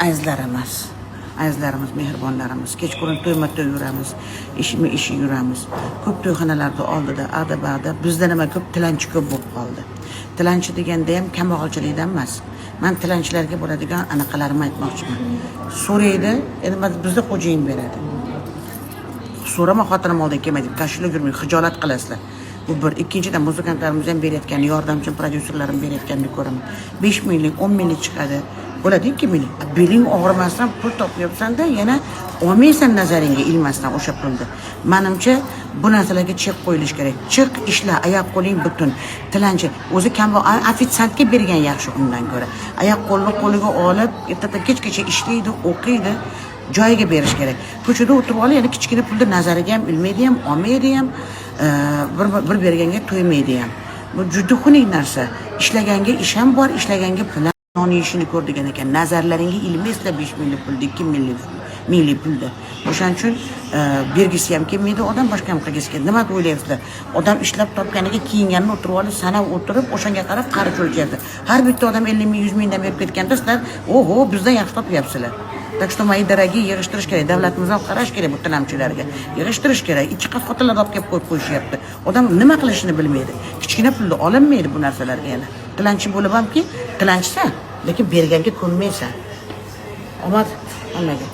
azizlarimiz, mehribonlarimiz, kechqurun to'yma-to'y yuramiz, ishi yuramiz. Ko'p to'yxonalarda oldida, adabada bizda nima ko'p tilanchi ko'p bo'lib qoldi. Tilanchi deganda ham kambag'alchilikdan emas. Men tilanchilarga bo'ladigan anaqalarimni aytmoqchiman. So'raydi, endi bizda xo'jayin beradi. So'rama xotinim oldiga kelmaydi, tashilib yurmang, xijolat qilasizlar. Bu bir. Ikkinchidan muzikantlarimiz ham berayotgan, yordamchi prodyuserlarim berayotganini ko'raman. 5 minglik, 10 minglik chiqadi. Bo'ladi 2 minglik. Beling og'rimasdan pul topyapsan-da, yana olmaysan nazaringga ilmasdan o'sha pulni. Menimcha bu narsalarga chek qo'yilish kerak. Chiq, ishla, oyoq qo'ling butun. Tilanchi o'zi ofitsiantga bergan yaxshi undan ko'ra. Oyoq qo'liga olib, ertadan kechgacha ishlaydi, o'qiydi. Joyiga berish kerak. Ko'chada o'tirib olib, yana kichkina pulni nazariga ham ilmaydi ham, olmaydi ham, bir berganga to'ymaydi ham. Bu juda xunuk narsa. Ishlaganga ish ham bor, ishlaganga pul non yeyishini ko'r degan ekan. Nazarlaringga ilmaysizlar 5 minglik pulni, 2 minglik pulni. O'shaning uchun bergisi ham kelmaydi, odam boshqa ham qilgisi keladi. Nima o'ylaysizlar? Odam ishlab topganiga kiyinganini o'tirib olib, sanab o'tirib, o'shanga qarab qarich o'lchyapti. Har bitta odam 50 ming, 100 mingdan berib ketganda sizlar, oho, bizdan yaxshi topyapsizlar. Так что мои dорогие, yig'ishtirish kerak. Davlatimizdan qarash kerak bu tilamchilarga. Yig'ishtirish kerak. Ikki qat xotinlar olib kelib qo'yishyapti. Odam nima qilishini bilmaydi. Kichkina pulni olinmaydi bu narsalarga yana. Tilanchi bo'lib hamki, tilanchisan, lekin berganga ko'nmaysan. Omad, hammaga.